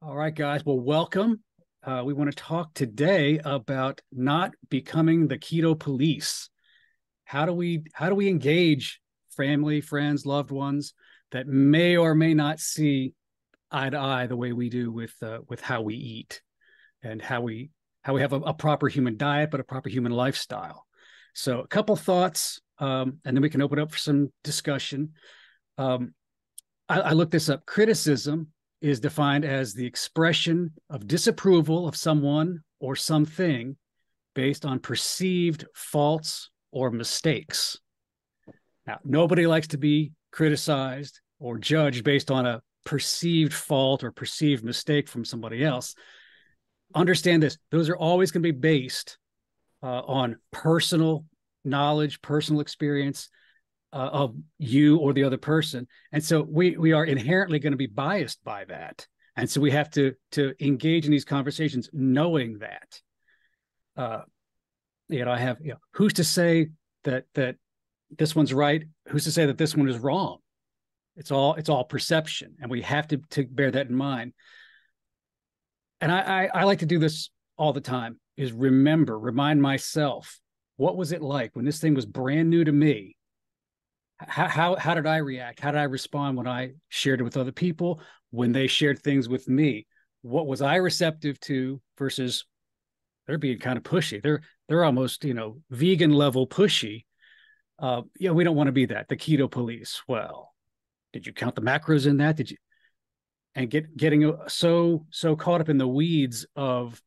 All right, guys. Well, welcome. We want to talk today about not becoming the keto police. How do we engage family, friends, loved ones that may or may not see eye to eye the way we do with how we eat and how we have a proper human diet, but a proper human lifestyle. So, a couple thoughts, and then we can open up for some discussion. Um, I looked this up. Criticism is defined as the expression of disapproval of someone or something based on perceived faults or mistakes. Now, nobody likes to be criticized or judged based on a perceived fault or perceived mistake from somebody else. Understand this, those are always going to be based on personal knowledge, personal experience, of you or the other person, and so we are inherently going to be biased by that, and so we have to engage in these conversations knowing that. Uh, I have, who's to say that this one's right? Who's to say that this one is wrong? It's all perception, and we have to bear that in mind. And I like to do this all the time: is remind myself, what was it like when this thing was brand new to me? How did I react? How did I respond when I shared it with other people? When they shared things with me, what was I receptive to versus they're being kind of pushy. They're almost vegan level pushy. We don't want to be that. The keto police. Well, did you count the macros in that? Did you and getting so caught up in the weeds of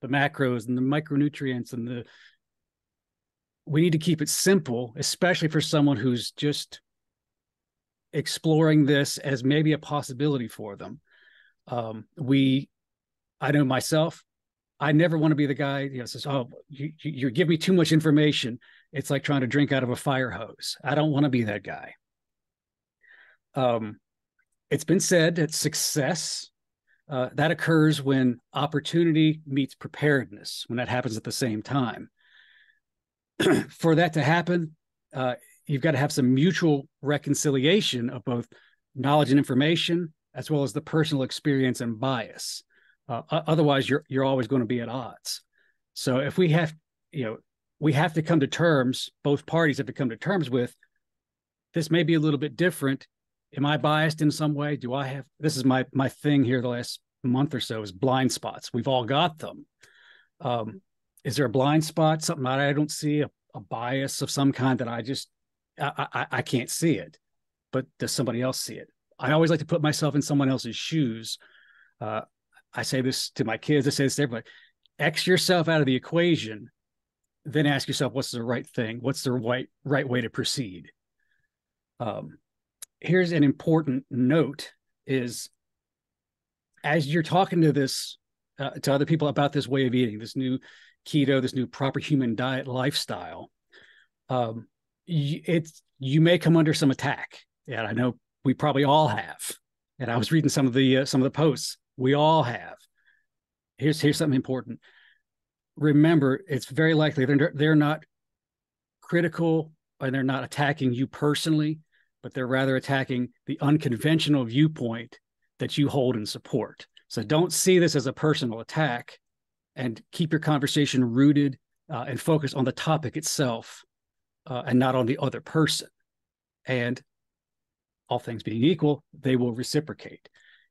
the macros and the micronutrients and the we need to keep it simple, especially for someone who's just exploring this as maybe a possibility for them. I know myself, I never want to be the guy, says, "Oh, you give me too much information. It's like trying to drink out of a fire hose." I don't want to be that guy. It's been said that success that occurs when opportunity meets preparedness, when that happens at the same time. For that to happen, you've got to have some mutual reconciliation of both knowledge and information, as well as the personal experience and bias. Otherwise, you're always going to be at odds. So if we have to come to terms. Both parties have to come to terms with this. May be a little bit different. Am I biased in some way? Do I have this is my thing here the last month or so is blind spots. We've all got them. Is there a blind spot, something that I don't see, a bias of some kind that I can't see it, but does somebody else see it? I always like to put myself in someone else's shoes. I say this to my kids. I say this to everybody. X yourself out of the equation, then ask yourself, what's the right thing? What's the right way to proceed? Here's an important note is as you're talking to other people about this way of eating, this new keto, this new proper human diet lifestyle, you may come under some attack. And I know we probably all have. And I was reading some of the posts. We all have. Here's something important. Remember, it's very likely they're not critical and they're not attacking you personally, but they're rather attacking the unconventional viewpoint that you hold and support. So don't see this as a personal attack, and keep your conversation rooted and focused on the topic itself and not on the other person. And all things being equal, they will reciprocate.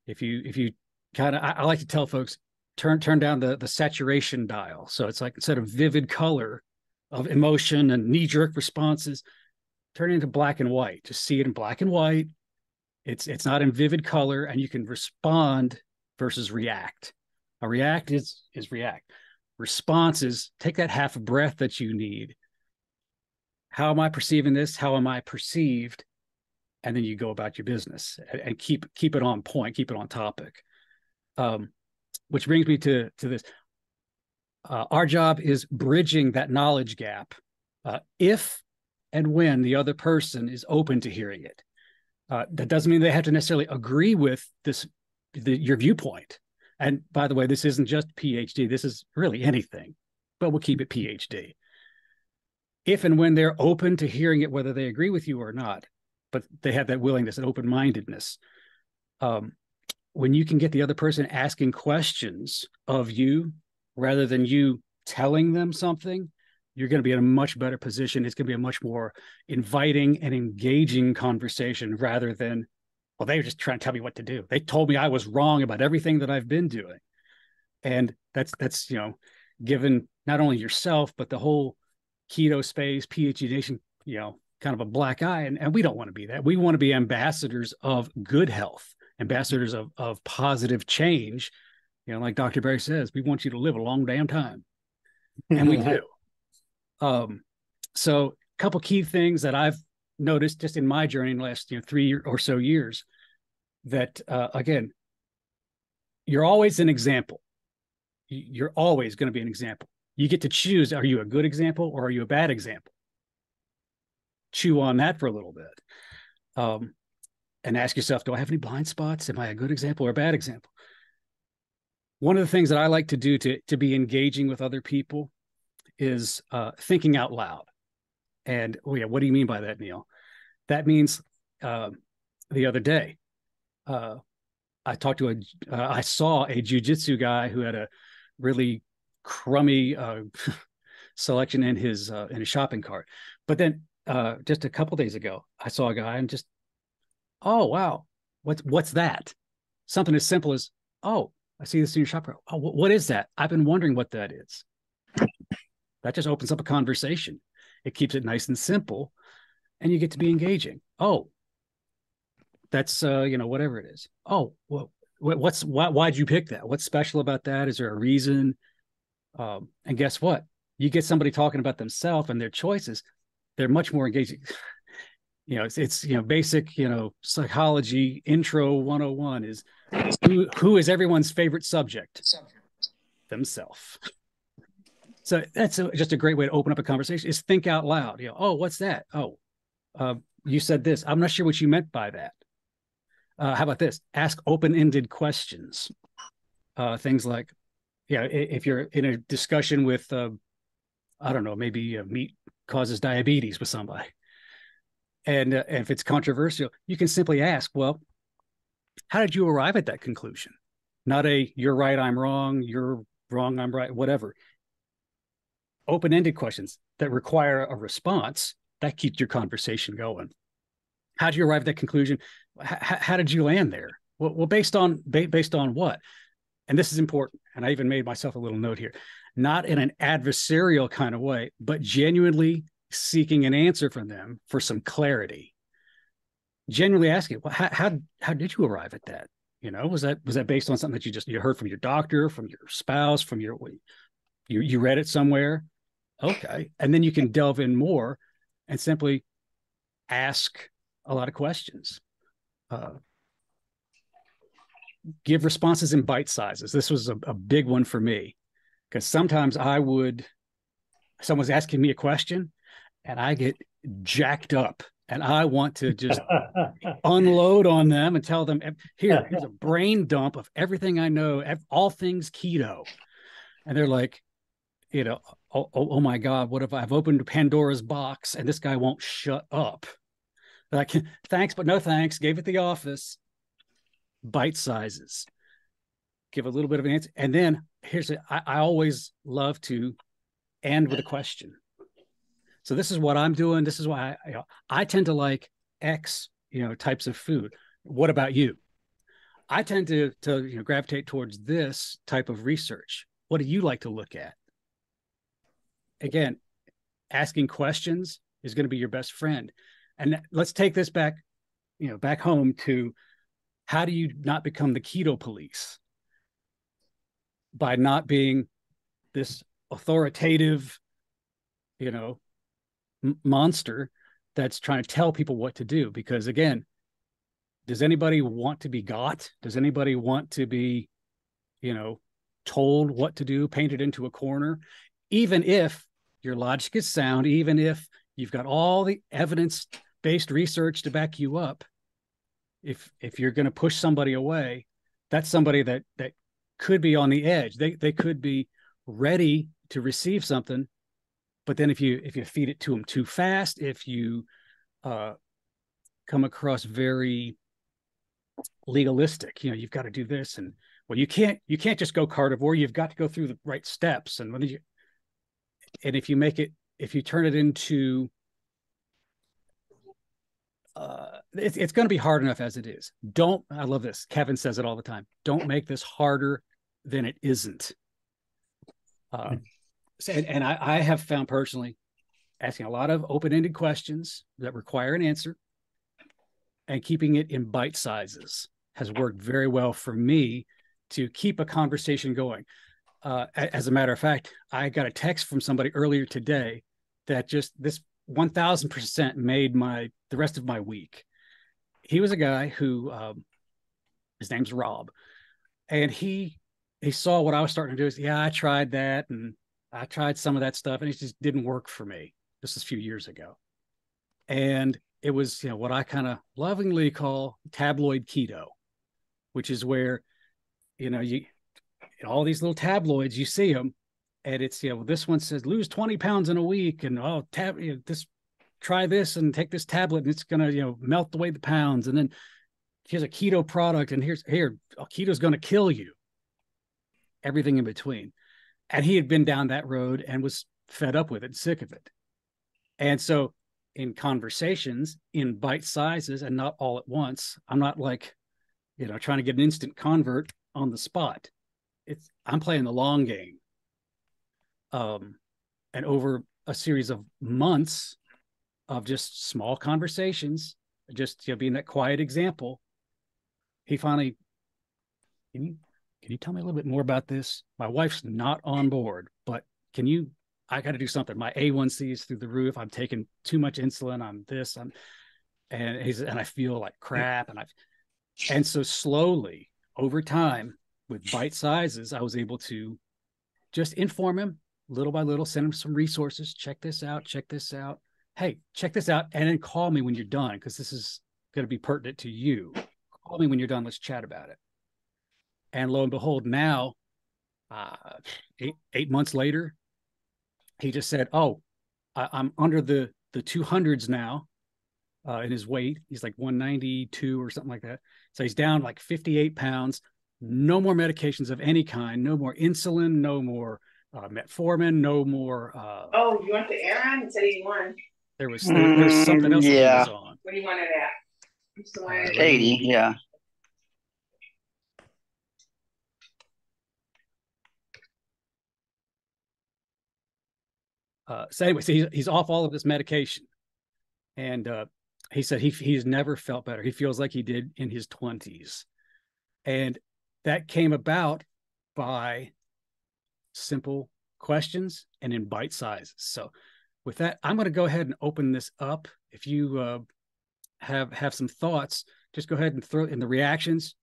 If you kind of, I like to tell folks, turn down the saturation dial. So it's like instead of vivid color of emotion and knee-jerk responses, turn it into black and white. Just see it in black and white. It's not in vivid color, and you can respond versus react. A react is react. Response is take that half a breath that you need. How am I perceiving this? How am I perceived? And then you go about your business and keep it on point, keep it on topic. Which brings me to this. Our job is bridging that knowledge gap if and when the other person is open to hearing it. That doesn't mean they have to necessarily agree with your viewpoint. And by the way, this isn't just PhD. This is really anything, but we'll keep it PhD. If and when they're open to hearing it, whether they agree with you or not, but they have that willingness and open-mindedness, when you can get the other person asking questions of you rather than you telling them something, you're going to be in a much better position. It's going to be a much more inviting and engaging conversation rather than, well, they were just trying to tell me what to do. They told me I was wrong about everything that I've been doing. And that's, given not only yourself, but the whole keto space, PhD nation, kind of a black eye. And we don't want to be that. We want to be ambassadors of good health, ambassadors of positive change. Like Dr. Barry says, we want you to live a long damn time. And we do. So a couple key things that I've noticed just in my journey in the last 3 or so years, that again, you're always an example. You're always going to be an example. You get to choose, are you a good example or are you a bad example? Chew on that for a little bit. And ask yourself, do I have any blind spots? Am I a good example or a bad example? One of the things that I like to do to be engaging with other people is thinking out loud. And what do you mean by that, Neil? That means the other day, I saw a jujitsu guy who had a really crummy selection in his shopping cart. But then just a couple days ago, I saw a guy and just, oh wow, what's that? Something as simple as, oh, I see this in your shop cart. Oh, what is that? I've been wondering what that is. That just opens up a conversation. It keeps it nice and simple, and you get to be engaging. Oh, that's whatever it is. Oh, well, why'd you pick that? What's special about that? Is there a reason? And guess what? You get somebody talking about themselves and their choices, they're much more engaging. It's basic, psychology intro 101 is who is everyone's favorite subject? Themselves. So that's just a great way to open up a conversation is think out loud. Oh, what's that? Oh, you said this. I'm not sure what you meant by that. How about this? Ask open-ended questions. Things like, if you're in a discussion with, I don't know, maybe meat causes diabetes with somebody. And if it's controversial, you can simply ask, well, how did you arrive at that conclusion? Not you're right, I'm wrong, you're wrong, I'm right, whatever. Open-ended questions that require a response, that keeps your conversation going. How did you arrive at that conclusion? How did you land there? Well, based on what? And this is important. And I even made myself a little note here, not in an adversarial kind of way, but genuinely seeking an answer from them for some clarity. Genuinely asking, well, how did you arrive at that? Was that based on something that you heard from your doctor, from your spouse, from you read it somewhere? Okay. And then you can delve in more and simply ask a lot of questions. Give responses in bite sizes. This was a big one for me because sometimes someone's asking me a question and I get jacked up and I want to just unload on them and tell them, here's a brain dump of everything I know, all things keto. And they're like, oh my God, what if I've opened Pandora's box and this guy won't shut up? Like, thanks, but no thanks. Gave it the office. Bite sizes. Give a little bit of an answer. And then I always love to end with a question. So this is what I'm doing. This is why I tend to like X, types of food. What about you? I tend to gravitate towards this type of research. What do you like to look at? Again, asking questions is going to be your best friend. And let's take this back home to how do you not become the keto police? By not being this authoritative, monster that's trying to tell people what to do. Because again, does anybody want to be got? Does anybody want to be, told what to do, painted into a corner? Even if your logic is sound, even if you've got all the evidence-based research to back you up, if you're going to push somebody away, that's somebody that could be on the edge. They could be ready to receive something, but then if you feed it to them too fast, if you come across very legalistic. You've got to do this, and well, you can't just go carnivore. You've got to go through the right steps. And if you turn it into it's going to be hard enough as it is. I love this. Kevin says it all the time. Don't make this harder than it isn't. And I have found personally asking a lot of open-ended questions that require an answer and keeping it in bite sizes has worked very well for me to keep a conversation going. As a matter of fact, I got a text from somebody earlier today that just this 1000% made the rest of my week. He was a guy who his name's Rob, and he saw what I was starting to do. Yeah, I tried that, and I tried some of that stuff, and it just didn't work for me. This was a few years ago, and it was what I kind of lovingly call tabloid keto, which is where you in all these little tabloids you see them, and it's this one says lose 20 pounds in a week, and this try this and take this tablet, and it's gonna melt away the pounds, and then here's a keto product, and keto's gonna kill you. Everything in between. And he had been down that road and was fed up with it, sick of it. And so in conversations, in bite sizes and not all at once, I'm not like, trying to get an instant convert on the spot. I'm playing the long game. And over a series of months of just small conversations, just being that quiet example, he finally, can you tell me a little bit more about this? My wife's not on board, but I got to do something. My A1C is through the roof. I'm taking too much insulin. And I feel like crap. And so slowly over time with bite sizes, I was able to just inform him little by little, send him some resources. Check this out. Hey, check this out. And then call me when you're done, because this is going to be pertinent to you. Call me when you're done. Let's chat about it. And lo and behold, now, 8 months later, he just said, "Oh, I'm under the 200s now in his weight. He's like 192 or something like that. So he's down like 58 pounds. No more medications of any kind. No more insulin. No more metformin. No more." Oh, you want the air on? It said 81. There was something else that he was on. What do you want it at? 80, yeah. So anyway, so he's off all of this medication, and he said he's never felt better. He feels like he did in his 20s, and that came about by simple questions and in bite sizes. So with that, I'm going to go ahead and open this up. If you have some thoughts, just go ahead and throw in the reactions.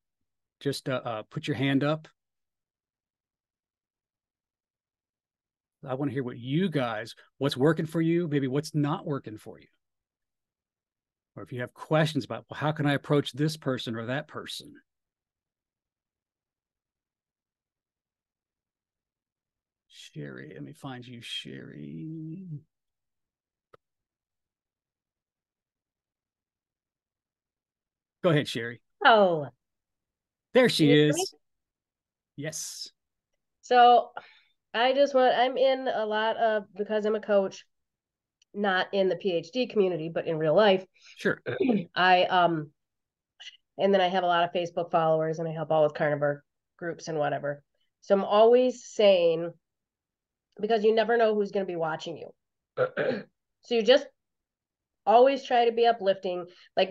Just put your hand up. I want to hear what's working for you, maybe what's not working for you. Or if you have questions about, well, how can I approach this person or that person? Sherry, let me find you, Sherry. Go ahead, Sherry. Oh, there she is. Yes. So I'm in a lot of, because I'm a coach, not in the PhD community, but in real life. Sure. And then I have a lot of Facebook followers, and I help out with carnivore groups and whatever. So I'm always saying, because you never know who's going to be watching you. So you just always try to be uplifting. Like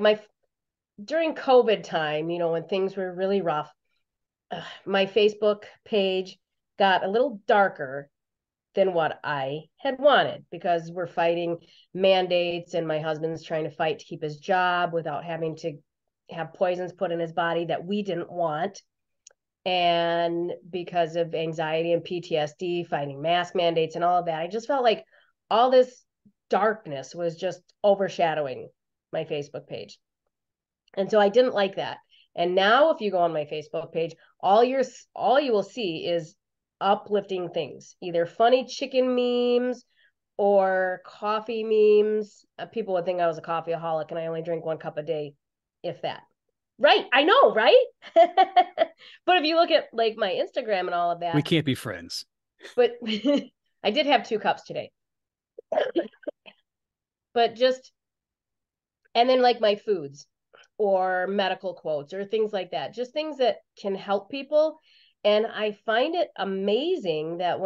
during COVID time, when things were really rough, my Facebook page got a little darker than what I had wanted, because we're fighting mandates, and my husband's trying to fight to keep his job without having to have poisons put in his body that we didn't want. And because of anxiety and PTSD, fighting mask mandates and all of that, I just felt like all this darkness was just overshadowing my Facebook page. And so I didn't like that. And now if you go on my Facebook page, all you will see is uplifting things, either funny chicken memes or coffee memes. People would think I was a coffeeaholic and I only drink 1 cup a day, if that. Right. I know, right? But if you look at like my Instagram and all of We that, can't be friends. but I did have 2 cups today. But just, and then like my foods or medical quotes or things like that, just things that can help people. And I find it amazing that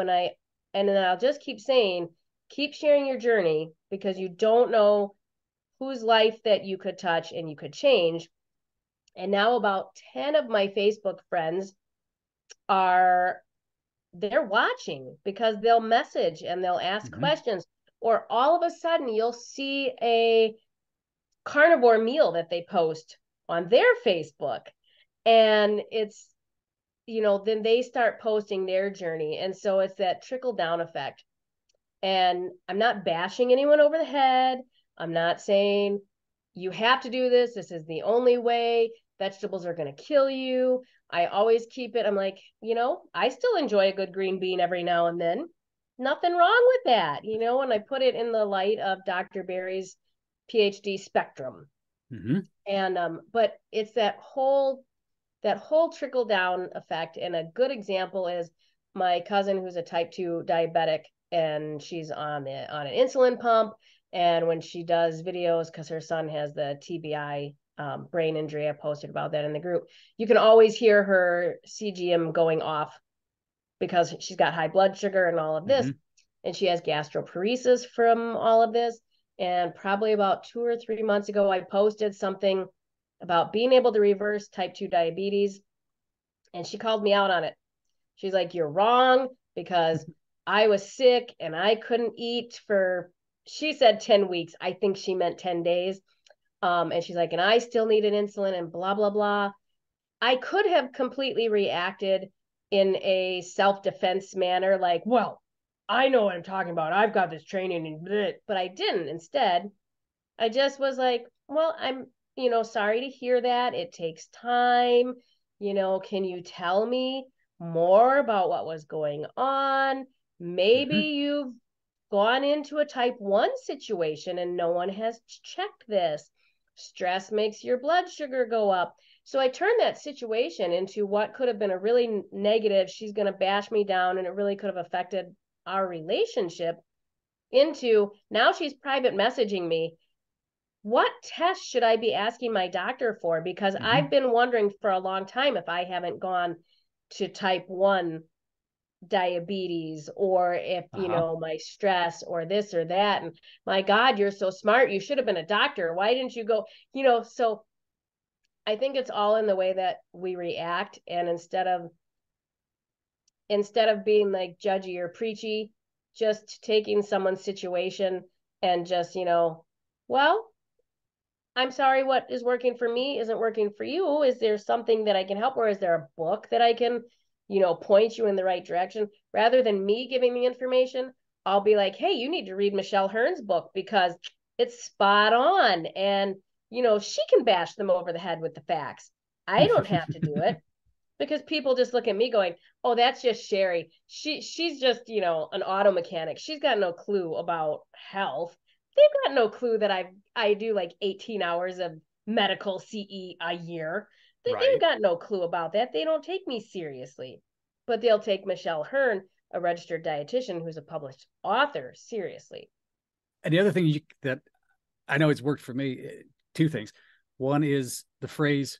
and then I'll just keep saying, keep sharing your journey because you don't know whose life that you could touch and you could change. And now about 10 of my Facebook friends are, they're watching because they'll message and they'll ask questions, or all of a sudden you'll see a carnivore meal that they post on their Facebook. And it's, then they start posting their journey. And so it's that trickle down effect. And I'm not bashing anyone over the head. I'm not saying you have to do this. This is the only way. Vegetables are going to kill you. I always keep it. I'm like, I still enjoy a good green bean every now and then. Nothing wrong with that, and I put it in the light of Dr. Barry's PhD spectrum. And but it's that whole trickle down effect. And a good example is my cousin who's a type 2 diabetic, and she's on an insulin pump. And when she does videos, because her son has the TBI brain injury, I posted about that in the group, you can always hear her CGM going off because she's got high blood sugar and all of this. And she has gastroparesis from all of this. And probably about 2 or 3 months ago, I posted something about being able to reverse type 2 diabetes. And she called me out on it. She's like, you're wrong because I was sick and I couldn't eat for, she said 10 weeks. I think she meant 10 days. And she's like, and I still needed insulin and blah, blah, blah. I could have completely reacted in a self-defense manner, like, well, I know what I'm talking about. I've got this training, and bleh. But I didn't. Instead, I just was like, well, I'm, sorry to hear that. It takes time. Can you tell me more about what was going on? Maybe you've gone into a type 1 situation and no one has checked this. Stress makes your blood sugar go up. So I turned that situation into what could have been a really negative, she's going to bash me down, and it really could have affected our relationship, into now she's private messaging me. What test should I be asking my doctor for? Because I've been wondering for a long time if I haven't gone to type 1 diabetes, or if, my stress or this or that. And my God, you're so smart. You should have been a doctor. Why didn't you go? So I think it's all in the way that we react. And instead of being like judgy or preachy, just taking someone's situation and just, well, I'm sorry, what is working for me isn't working for you. Is there something that I can help? Or is there a book that I can, point you in the right direction? Rather than me giving the information, I'll be like, hey, you need to read Michelle Hearn's book because it's spot on. And, she can bash them over the head with the facts. I don't have to do it, because people just look at me going, oh, that's just Sherry. She's just, an auto mechanic. She's got no clue about health. They've got no clue that I do like 18 hours of medical CE a year. They've got no clue about that. They don't take me seriously. But they'll take Michelle Hearn, a registered dietitian who's a published author, seriously. And the other thing that I know it's worked for me, 2 things. One is the phrase,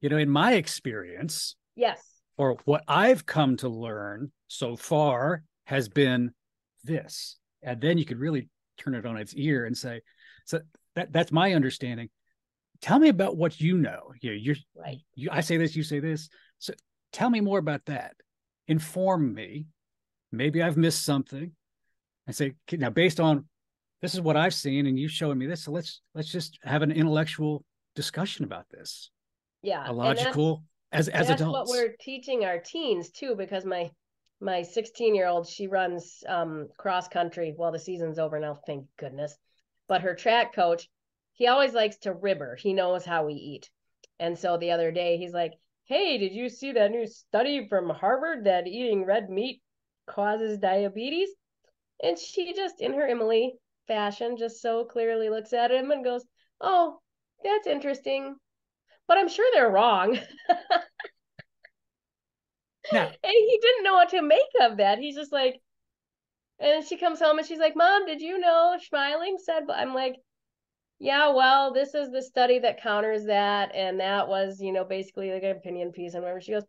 in my experience, yes, or what I've come to learn so far has been this. And then you could really turn it on its ear and say, so that's my understanding. Tell me about what you know. You're right. I say this, you say this. So tell me more about that. Inform me. Maybe I've missed something. I say, now based on this is what I've seen and you showing me this. So let's just have an intellectual discussion about this. Yeah. A logical, as adults. That's what we're teaching our teens too, because my 16-year-old, she runs cross country. Well, the season's over now, thank goodness. But her track coach, he always likes to rib her. He knows how we eat. And so the other day he's like, hey, did you see that new study from Harvard that eating red meat causes diabetes? And she just, in her Emily fashion, just so clearly looks at him and goes, oh, that's interesting. but I'm sure they're wrong. Now, And he didn't know what to make of that. He's just like, and she comes home and she's like, Mom, did you know Schmeling said, but I'm like, yeah, well, this is the study that counters that. And that was, basically like an opinion piece and whatever. She goes,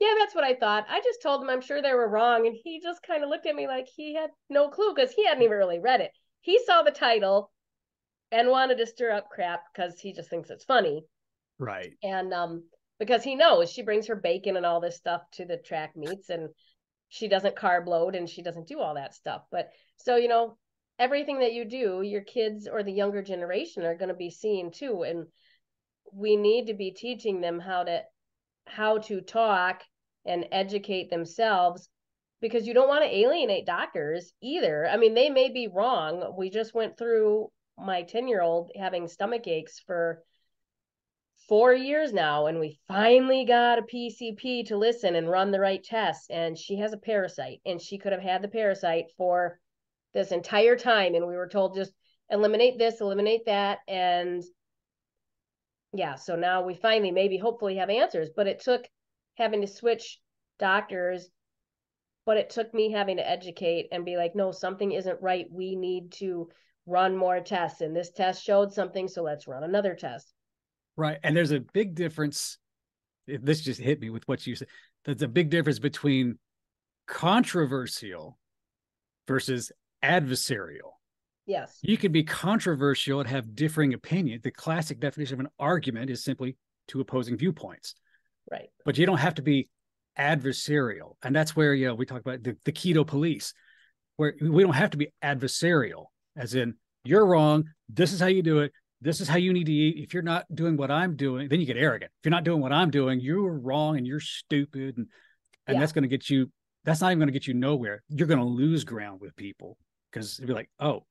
yeah, that's what I thought. I just told him I'm sure they were wrong. And he just kind of looked at me like he had no clue because he hadn't even really read it. He saw the title and wanted to stir up crap because he just thinks it's funny. right. And because he knows she brings her bacon and all this stuff to the track meets and she doesn't carb load and she doesn't do all that stuff. But so, everything that you do, your kids or the younger generation are going to be seeing too. And we need to be teaching them how to talk and educate themselves, because you don't want to alienate doctors either. I mean, they may be wrong. We just went through my 10-year-old having stomach aches for 4 years now, and we finally got a PCP to listen and run the right tests. And she has a parasite, and she could have had the parasite for this entire time. And we were told just eliminate this, eliminate that. And yeah, so now we finally maybe hopefully have answers, but it took having to switch doctors, but it took me having to educate and be like, no, something isn't right. We need to run more tests. And this test showed something, so let's run another test. Right. And there's a big difference. This just hit me with what you said. There's a big difference between controversial versus adversarial. Yes. You can be controversial and have differing opinions. The classic definition of an argument is simply two opposing viewpoints. Right. But you don't have to be adversarial. And that's where, we talk about the Keto Police, where we don't have to be adversarial, as in, you're wrong. This is how you do it. This is how you need to eat. If you're not doing what I'm doing, then you get arrogant. If you're not doing what I'm doing, you're wrong and you're stupid. And that's going to get you, that's not even going to get you nowhere. You're going to lose ground with people because you'll be like, oh,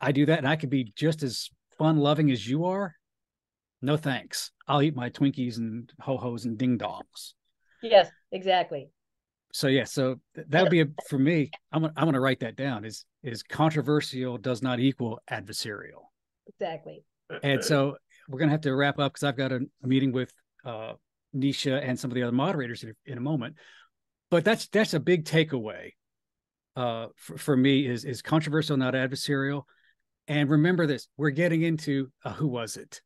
I do that and I could be just as fun loving as you are. No, thanks. I'll eat my Twinkies and ho-hos and ding dongs. Yes, exactly. So that would be for me. I'm going to write that down. Is controversial does not equal adversarial. Exactly. And so we're going to have to wrap up because I've got a meeting with Nisha and some of the other moderators in a moment. But that's a big takeaway for me is controversial, not adversarial. And remember this: we're getting into who was it?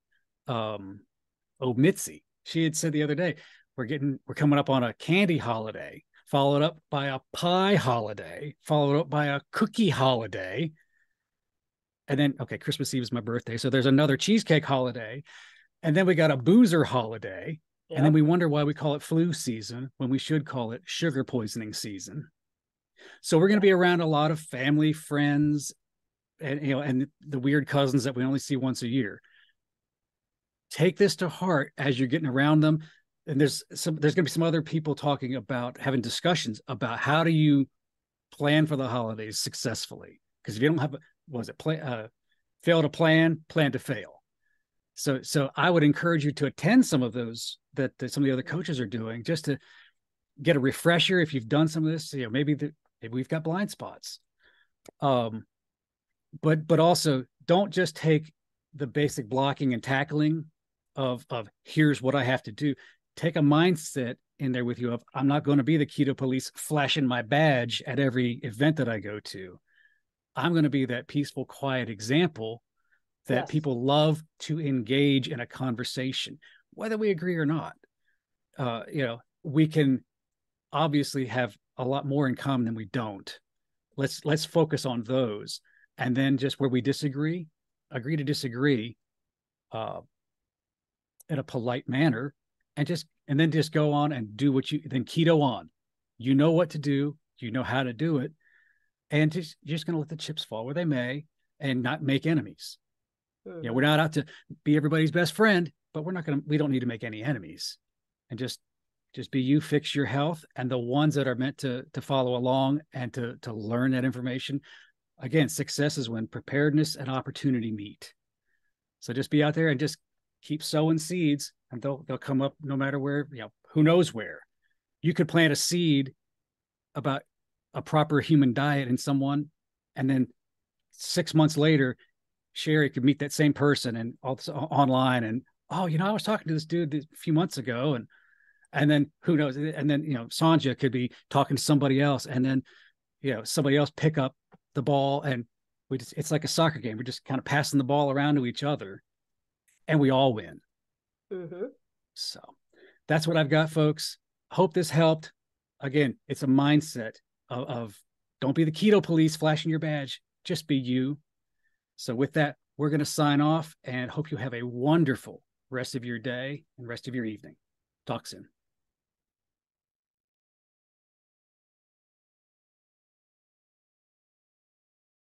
Mitzi. She had said the other day, we're coming up on a candy holiday, followed up by a pie holiday, followed up by a cookie holiday. And then, okay, Christmas Eve is my birthday. So there's another cheesecake holiday. And then we got a boozer holiday. Yep. And then we wonder why we call it flu season when we should call it sugar poisoning season. So we're going to be around a lot of family, friends, and the weird cousins that we only see once a year. Take this to heart as you're getting around them. And there's going to be some other people talking about having discussions about how do you plan for the holidays successfully? Because if you don't have fail to plan to fail. So I would encourage you to attend some of those that some of the other coaches are doing, just to get a refresher. If you've done some of this, maybe we've got blind spots. But also don't just take the basic blocking and tackling of here's what I have to do. Take a mindset in there with you of, I'm not going to be the Keto Police flashing my badge at every event that I go to. I'm going to be that peaceful, quiet example that people love to engage in a conversation, whether we agree or not. We can obviously have a lot more in common than we don't. Let's focus on those. And then just where we disagree, agree to disagree in a polite manner, and then just go on and do then keto on. You know what to do. You know how to do it. And you're just going to let the chips fall where they may and not make enemies. Mm-hmm. We're not out to be everybody's best friend, but we don't need to make any enemies. And just be you, fix your health, and the ones that are meant to follow along and to learn that information. Again, success is when preparedness and opportunity meet. So just be out there and just keep sowing seeds, and they'll come up no matter where, who knows where. You could plant a seed about a proper human diet in someone, and then 6 months later, Sherry could meet that same person and also online, and oh, I was talking to this dude a few months ago, and then who knows? And then, Sanja could be talking to somebody else, and then, somebody else pick up the ball, and it's like a soccer game. We're just kind of passing the ball around to each other, and we all win. Mm-hmm. So that's what I've got, folks. Hope this helped. Again, it's a mindset of don't be the keto police flashing your badge. Just be you. So with that, we're going to sign off and hope you have a wonderful rest of your day and rest of your evening. Talk soon.